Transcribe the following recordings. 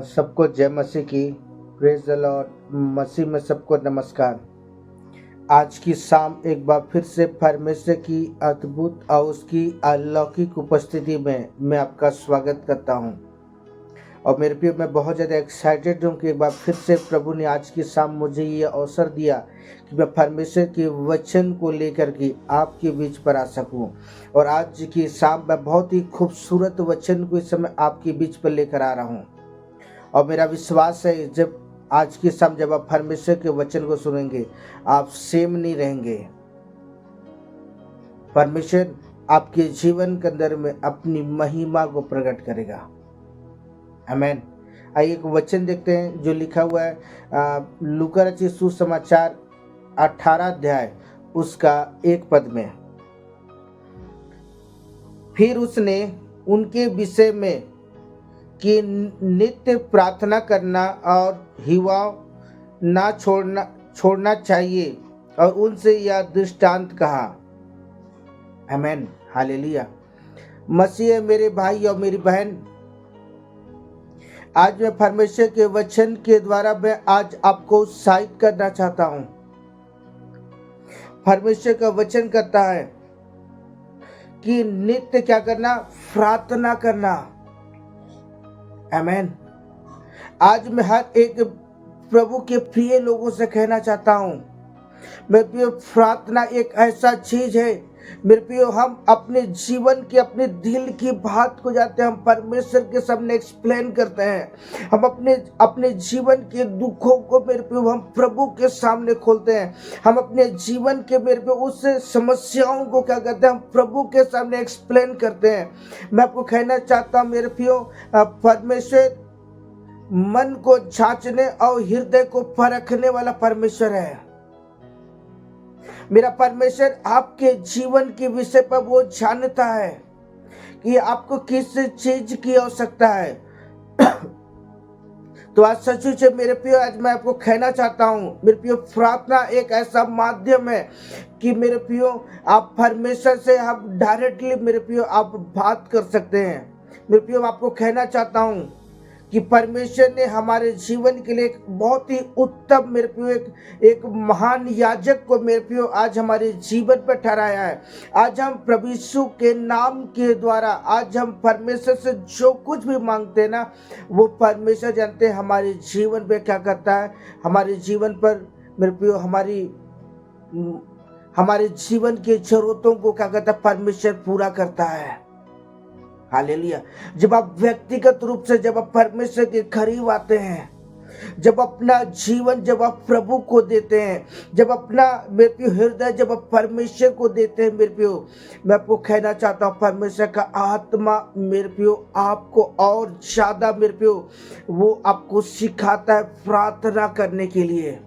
सबको जय मसीह की। Praise the Lord. मसीह में सबको नमस्कार। आज की शाम एक बार फिर से परमेश्वर की अद्भुत और उसकी अलौकिक उपस्थिति में मैं आपका स्वागत करता हूं। और मेरे प्रिय, मैं बहुत ज़्यादा एक्साइटेड हूं कि एक बार फिर से प्रभु ने आज की शाम मुझे ये अवसर दिया कि मैं परमेश्वर के वचन को लेकर के आपके बीच पर आ सकूं। और आज की शाम मैं बहुत ही खूबसूरत वचन को इस समय आपके बीच पर लेकर आ रहा हूं। और मेरा विश्वास है जब आज की शाम जब आप परमेश्वर के वचन को सुनेंगे, आप सेम नहीं रहेंगे। परमेश्वर आपके जीवन के अंदर में अपनी महिमा को प्रकट करेगा। आमीन। आइए एक वचन देखते हैं जो लिखा हुआ है लूका रचित सुसमाचार 18 अध्याय उसका 1 पद में। फिर उसने उनके विषय में कि नित्य प्रार्थना करना और हिवा ना छोड़ना चाहिए और उनसे यह दृष्टांत कहा। आमीन, हालेलुया। मसीह मेरे भाई और मेरी बहन, आज मैं परमेश्वर के वचन के द्वारा मैं आज आपको उत्साहित करना चाहता हूं। परमेश्वर का वचन कहता है कि नित्य क्या करना? प्रार्थना करना। आमीन। आज मैं हर एक प्रभु के प्रिय लोगों से कहना चाहता हूं, मेरे प्रियो, प्रार्थना एक ऐसा चीज है मेरे प्रियो, हम अपने जीवन की अपने दिल की बात को जाते हैं, हम परमेश्वर के सामने एक्सप्लेन करते हैं। हम अपने जीवन के दुखों को मेरे प्रियो हम प्रभु के सामने खोलते हैं। हम अपने जीवन के मेरे प्रियो उस समस्याओं को क्या करते हैं, हम प्रभु के सामने एक्सप्लेन करते हैं। मैं आपको कहना चाहता हूँ मेरे प्रियो, परमेश्वर मन को जांचने और हृदय को परखने वाला परमेश्वर है। मेरा परमेश्वर आपके जीवन के विषय पर वो जानता है कि आपको किस चीज की आवश्यकता है। तो आज सचमुच मेरे प्रियो, आज मैं आपको कहना चाहता हूं मेरे प्रियो, प्रार्थना एक ऐसा माध्यम है कि मेरे प्रियो आप परमेश्वर से आप डायरेक्टली मेरे प्रियो आप बात कर सकते हैं। मेरे प्रियो, आपको कहना चाहता हूं कि परमेश्वर ने हमारे जीवन के लिए एक बहुत ही उत्तम मेरे प्रियो एक महान याजक को मेरे प्रियो आज हमारे जीवन पर ठहराया है। आज हम प्रभु यीशु के नाम के द्वारा आज हम परमेश्वर से जो कुछ भी मांगते हैं ना, वो परमेश्वर जानते हैं हमारे जीवन पे क्या करता है। हमारे जीवन पर मेरे प्रियो हमारे जीवन की जरूरतों को क्या करता है, परमेश्वर पूरा करता है। हालेलुया। जब आप व्यक्तिगत रूप से जब आप परमेश्वर के करीब आते हैं, जब अपना जीवन जब आप प्रभु को देते हैं, जब अपना मेरे प्रियो हृदय जब आप परमेश्वर को देते हैं, मेरे प्रियो मैं आपको कहना चाहता हूँ परमेश्वर का आत्मा मेरे प्रियो आपको और ज्यादा मेरे प्रियो वो आपको सिखाता है प्रार्थना करने के लिए।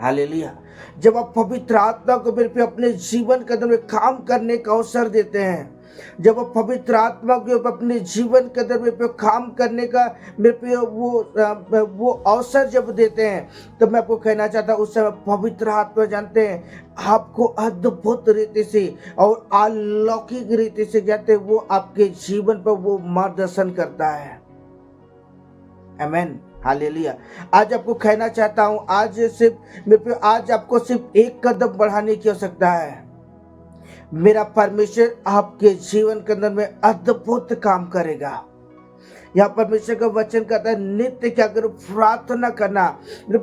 हालेलुया। जब आप पवित्र आत्मा को मेरे प्रियो अपने जीवन के अंदर में काम करने का अवसर देते हैं, जब आप पवित्र आत्मा को अपने जीवन के अंदर में काम करने का मेरे पे वो अवसर जब देते हैं, तो मैं आपको कहना चाहता हूँ उस समय पवित्र आत्मा जानते हैं आपको अद्भुत रीति से और अलौकिक रीति से जानते हैं वो आपके जीवन पर वो मार्गदर्शन करता है। आमीन, हालेलुया। आज आपको कहना चाहता हूँ आज आपको सिर्फ एक कदम बढ़ाने की आवश्यकता है। मेरा परमेश्वर आपके जीवन के अंदर में अद्भुत काम करेगा। यहाँ परमेश्वर का वचन कहता है नित्य क्या करो? प्रार्थना करना।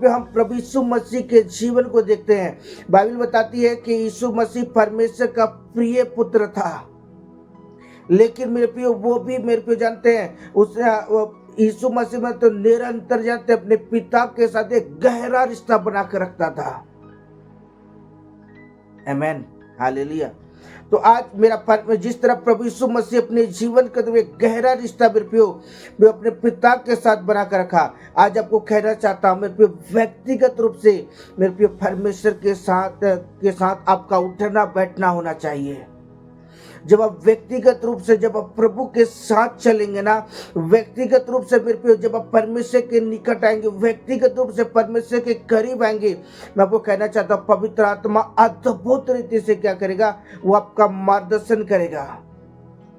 हम प्रभु यीशु मसीह के जीवन को देखते हैं। बाइबल बताती है कि यीशु मसीह परमेश्वर का प्रिय पुत्र था, लेकिन मेरे प्रियो वो भी मेरे प्रियो जानते हैं उस यीशु मसीह में तो निरंतर जानते अपने पिता के साथ एक गहरा रिश्ता बना कर रखता था। आमीन, हालेलुया। तो आज मेरा जिस तरह प्रभु यीशु मसीह अपने जीवन का एक गहरा रिश्ता मेरे प्रियो मैं अपने पिता के साथ बना कर रखा, आज आपको कहना चाहता हूँ मेरे प्रियो व्यक्तिगत रूप से मेरे प्रियो परमेश्वर के साथ आपका उठना बैठना होना चाहिए। जब आप व्यक्तिगत रूप से जब आप प्रभु के साथ चलेंगे ना, व्यक्तिगत रूप से मेरे प्रियो जब आप परमेश्वर के निकट आएंगे, व्यक्तिगत रूप से परमेश्वर के करीब आएंगे, मैं आपको कहना चाहता हूँ पवित्र आत्मा अद्भुत रीति से क्या करेगा, वो आपका मार्गदर्शन करेगा।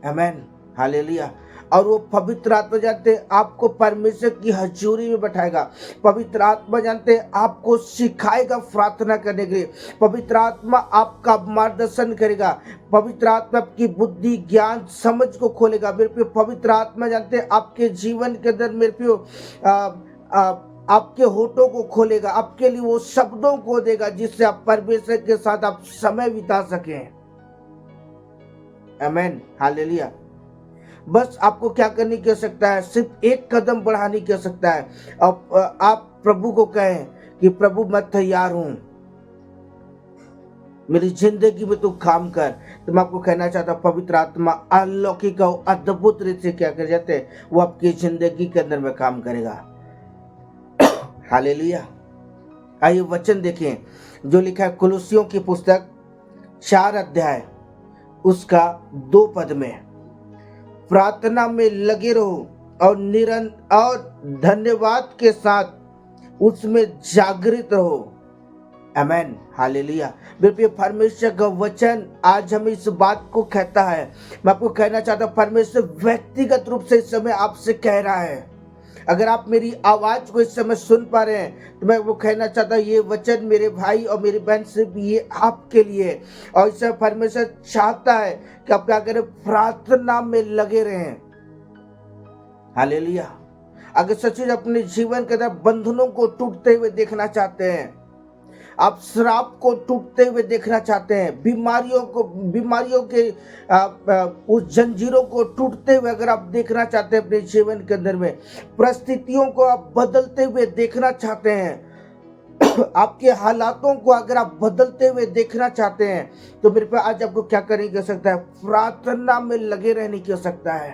आमीन, हालेलुया। और वो पवित्र आत्मा जानते हैं आपको परमेश्वर की हजूरी में बैठाएगा। पवित्र आत्मा जानते हैं आपको सिखाएगा प्रार्थना करने के लिए। पवित्र आत्मा आपका मार्गदर्शन करेगा। पवित्र आत्मा आपकी बुद्धि ज्ञान समझ को खोलेगा। मेरे प्रिय पवित्र आत्मा जानते हैं आपके जीवन के अंदर मेरे प्रिय आपके होठों को खोलेगा, आपके लिए वो शब्दों को देगा जिससे आप परमेश्वर के साथ आप समय बिता सकें। आमीन, हालेलुया। बस आपको क्या करने की आवश्यकता है? सिर्फ एक कदम बढ़ाने की आवश्यकता है। अब आप प्रभु को कहें कि प्रभु मैं तैयार हूं, मेरी जिंदगी में तू काम कर। तो मैं आपको कहना चाहता हूं पवित्र आत्मा अलौकिक और अद्भुत रीत से क्या कर जाते हैं, वो आपकी जिंदगी के अंदर में काम करेगा। हालेलुया। आइए वचन देखें जो लिखा है कुलुसियों की पुस्तक 4 अध्याय उसका 2 पद में, प्रार्थना में लगे रहो और धन्यवाद के साथ उसमें जागृत रहो। आमीन, हालेलुया। मेरे परमेश्वर का वचन आज हमें इस बात को कहता है। मैं आपको कहना चाहता हूं परमेश्वर व्यक्तिगत रूप से इस समय आपसे कह रहा है। अगर आप मेरी आवाज को इस समय सुन पा रहे हैं तो मैं वो कहना चाहता हूँ ये वचन मेरे भाई और मेरी बहन सिर्फ ये आपके लिए। और इस समय परमेश्वर चाहता है कि आप क्या करें, प्रार्थना में लगे रहें। हालेलुया। अगर सचमुच अपने जीवन के अंदर बंधनों को टूटते हुए देखना चाहते हैं, आप श्राप को टूटते हुए देखना चाहते हैं, बीमारियों के उस जंजीरों को टूटते हुए अगर आप देखना चाहते हैं अपने जीवन के अंदर में, परिस्थितियों को आप बदलते हुए देखना चाहते हैं, आपके हालातों को अगर आप बदलते हुए देखना चाहते हैं, तो मेरे पे आज आपको क्या करने की आवश्यकता है? प्रार्थना में लगे रहने की आवश्यकता है।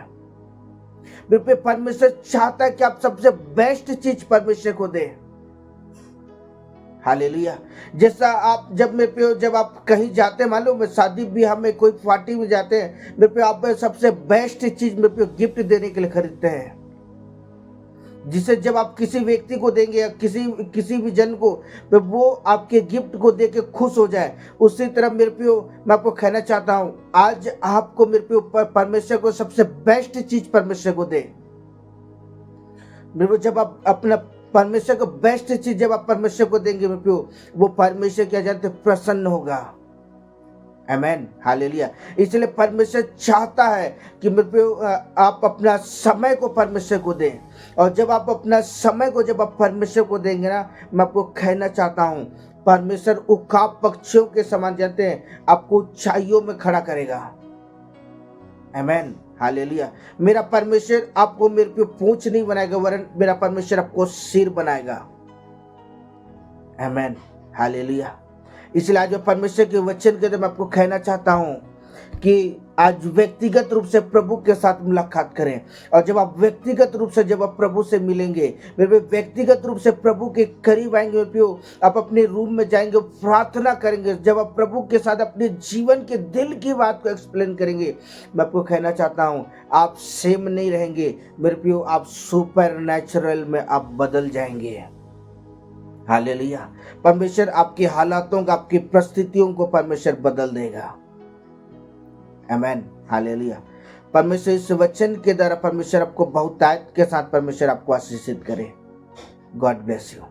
मेरे पे परमेश्वर चाहता है कि आप सबसे बेस्ट चीज परमेश्वर को दें। हालेलुया। जैसा आप जब आप कहीं जाते हैं, मालूम है शादी ब्याह में कोई पार्टी में जाते हैं, मेरे पे आप सबसे बेस्ट चीज मेरे पे गिफ्ट देने के लिए खरीदते हैं, जिसे जब आप किसी व्यक्ति को देंगे या किसी भी जन को, तो वो आपके गिफ्ट को देके खुश हो जाए। उसी तरह मेरे पे मैं आपको कहना चाहता हूं आज आपको मेरे पे ऊपर परमेश्वर को सबसे बेस्ट चीज परमेश्वर को दे। मेरे को जब आप अपना परमेश्वर को बेस्ट चीज जब आप परमेश्वर को देंगे मेरे प्यो, वो परमेश्वर क्या जानते प्रसन्न होगा। आमीन, हालेलुया। इसलिए परमेश्वर चाहता है कि मेरे प्यो आप अपना समय को परमेश्वर को दें। और जब आप अपना समय को जब आप परमेश्वर को देंगे ना, मैं आपको कहना चाहता हूं परमेश्वर उकाब पक्षियों के समान जानते हैं आपको ऊंचाइयों में खड़ा करेगा। आमीन, हालेलुया। मेरा परमेश्वर आपको मेरे पे पूंछ नहीं बनाएगा, वरन मेरा परमेश्वर आपको सिर बनाएगा। आमीन, हालेलुया। इसलिए आज परमेश्वर के वचन के अंदर मैं आपको कहना चाहता हूं कि आज व्यक्तिगत रूप से प्रभु के साथ मुलाकात करें। और जब आप व्यक्तिगत रूप से जब आप प्रभु से मिलेंगे, मेरे व्यक्तिगत रूप से प्रभु के करीब आएंगे, आप अपने रूम में जाएंगे, प्रार्थना करेंगे। जब आप प्रभु के साथ अपने जीवन के दिल की बात को एक्सप्लेन करेंगे, मैं आपको कहना चाहता हूं आप सेम नहीं रहेंगे मेरे प्रियो, आप सुपर नेचुरल में आप बदल जाएंगे। हालेलुया। परमेश्वर आपकी हालातों का, आपकी परिस्थितियों को परमेश्वर बदल देगा। आमीन, हालेलुया। परमेश्वर इस वचन के द्वारा परमेश्वर आपको बहुतायत के साथ परमेश्वर आपको आशीषित करे। God bless you.